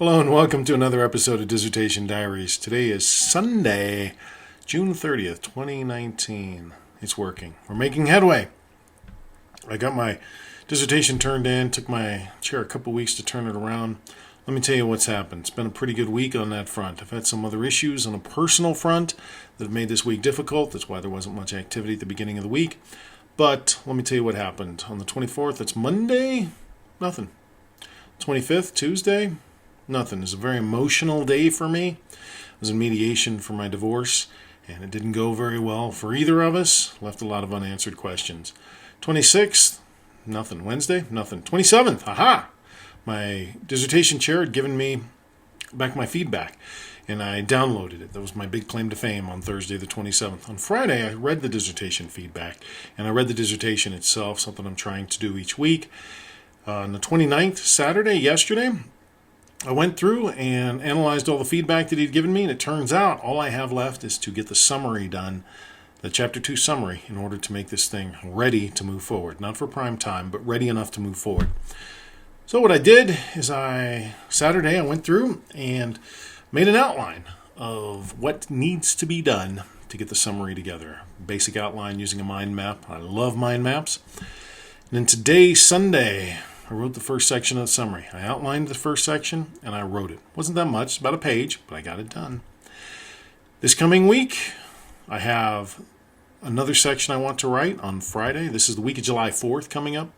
Hello and welcome to another episode of Dissertation Diaries. Today is Sunday, June 30th, 2019. It's working. We're making headway. I got my dissertation turned in. Took my chair a couple weeks to turn it around. Let me tell you what's happened. It's been a pretty good week on that front. I've had some other issues on a personal front that have made this week difficult. That's why there wasn't much activity at the beginning of the week. But let me tell you what happened. On the 24th, that's Monday, nothing. 25th, Tuesday, nothing. It's a very emotional day for me. I was in mediation for my divorce, and it didn't go very well for either of us. Left a lot of unanswered questions. 26th, nothing. Wednesday, nothing. 27th, aha! My dissertation chair had given me back my feedback, and I downloaded it. That was my big claim to fame on Thursday the 27th. On Friday, I read the dissertation feedback, and I read the dissertation itself, something I'm trying to do each week. On the 29th, Saturday, yesterday, I went through and analyzed all the feedback that he'd given me, and it turns out all I have left is to get the summary done, the Chapter 2 summary, in order to make this thing ready to move forward. Not for prime time, but ready enough to move forward. So what I did is Saturday I went through and made an outline of what needs to be done to get the summary together. Basic outline using a mind map. I love mind maps. And then today, Sunday, I wrote the first section of the summary. I outlined the first section and I wrote it. Wasn't that much, about a page, but I got it done. This coming week, I have another section I want to write on Friday. This is the week of July 4th coming up.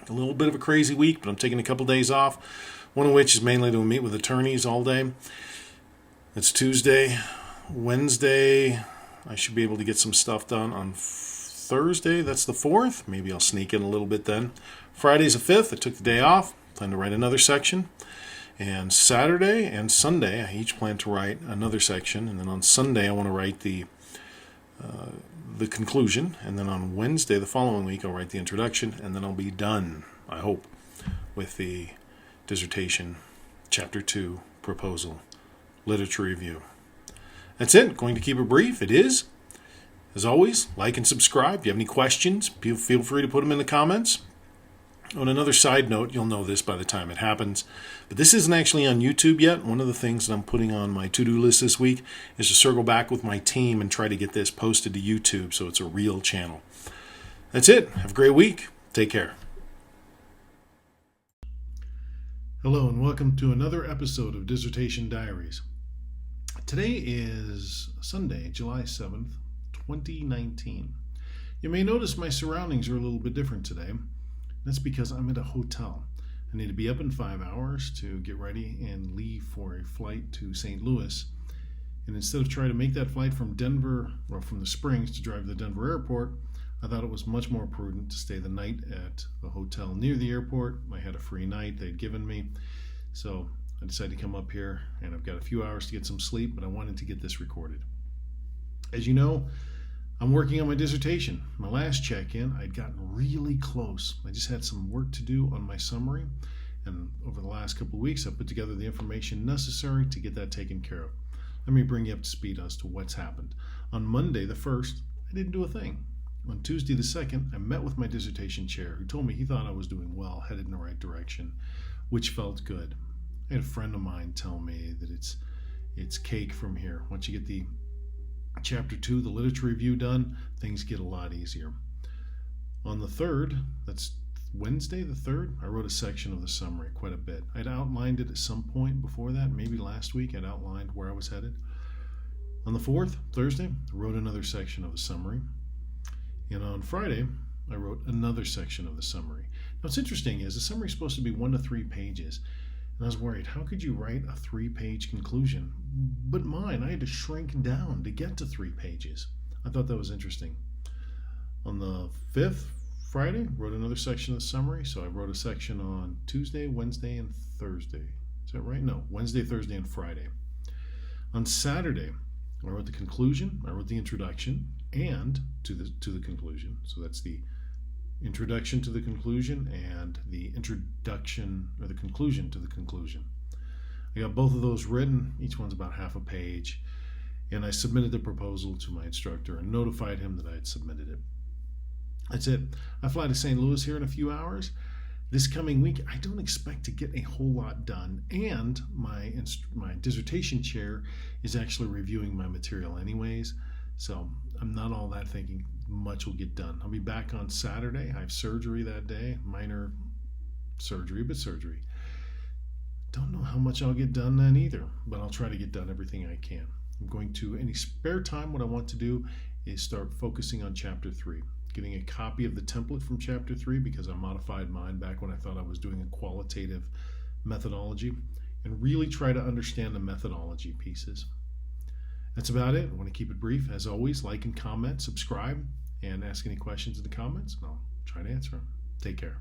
A little bit of a crazy week, but I'm taking a couple days off, one of which is mainly to meet with attorneys all day. It's Tuesday. Wednesday, I should be able to get some stuff done. On Thursday, that's the 4th. Maybe I'll sneak in a little bit then. Friday's the 5th. I took the day off. Plan to write another section. And Saturday and Sunday, I each plan to write another section. And then on Sunday, I want to write the conclusion. And then on Wednesday, the following week, I'll write the introduction. And then I'll be done, I hope, with the dissertation, Chapter 2, proposal, literature review. That's it. Going to keep it brief. It is. As always, like and subscribe. If you have any questions, feel free to put them in the comments. On another side note, you'll know this by the time it happens, but this isn't actually on YouTube yet. One of the things that I'm putting on my to-do list this week is to circle back with my team and try to get this posted to YouTube so it's a real channel. That's it. Have a great week. Take care. Hello and welcome to another episode of Dissertation Diaries. Today is Sunday, July 7th, 2019. You may notice my surroundings are a little bit different today. That's because I'm at a hotel. I need to be up in 5 hours to get ready and leave for a flight to St. Louis. And instead of trying to make that flight from Denver or from the Springs to drive to the Denver airport, I thought it was much more prudent to stay the night at a hotel near the airport. I had a free night they'd given me. So I decided to come up here, and I've got a few hours to get some sleep, but I wanted to get this recorded. As you know, I'm working on my dissertation. My last check-in, I'd gotten really close. I just had some work to do on my summary, and over the last couple of weeks, I put together the information necessary to get that taken care of. Let me bring you up to speed as to what's happened. On Monday, the 1st, I didn't do a thing. On Tuesday, the 2nd, I met with my dissertation chair, who told me he thought I was doing well, headed in the right direction, which felt good. I had a friend of mine tell me that it's cake from here. Once you get the Chapter 2, the literature review done, things get a lot easier. On the 3rd, that's Wednesday the 3rd, I wrote a section of the summary, quite a bit. I'd outlined it at some point before that, maybe last week I'd outlined where I was headed. On the 4th, Thursday, I wrote another section of the summary. And on Friday, I wrote another section of the summary. Now what's interesting is the summary is supposed to be 1 to 3 pages. And I was worried, how could you write a 3-page conclusion? But mine, I had to shrink down to get to 3 pages. I thought that was interesting. On the 5th, Friday, wrote another section of the summary. So I wrote a section on Tuesday, Wednesday, and Thursday. Is that right? No, Wednesday, Thursday, and Friday. On Saturday, I wrote the conclusion, I wrote the introduction, and to the conclusion. So that's the introduction to the conclusion and the introduction or the conclusion to the conclusion. I got both of those written. Each one's about half a page. And I submitted the proposal to my instructor and notified him that I had submitted it. That's it. I fly to St. Louis here in a few hours. This coming week, I don't expect to get a whole lot done, and my dissertation chair is actually reviewing my material anyways, so I'm not all that thinking much will get done. I'll be back on Saturday. I have surgery that day, minor surgery, but surgery. Don't know how much I'll get done then either, but I'll try to get done everything I can. I'm going to, any spare time, what I want to do is start focusing on Chapter 3. Getting a copy of the template from Chapter 3 because I modified mine back when I thought I was doing a qualitative methodology, and really try to understand the methodology pieces. That's about it. I want to keep it brief. As always, like and comment, subscribe, and ask any questions in the comments, and I'll try to answer them. Take care.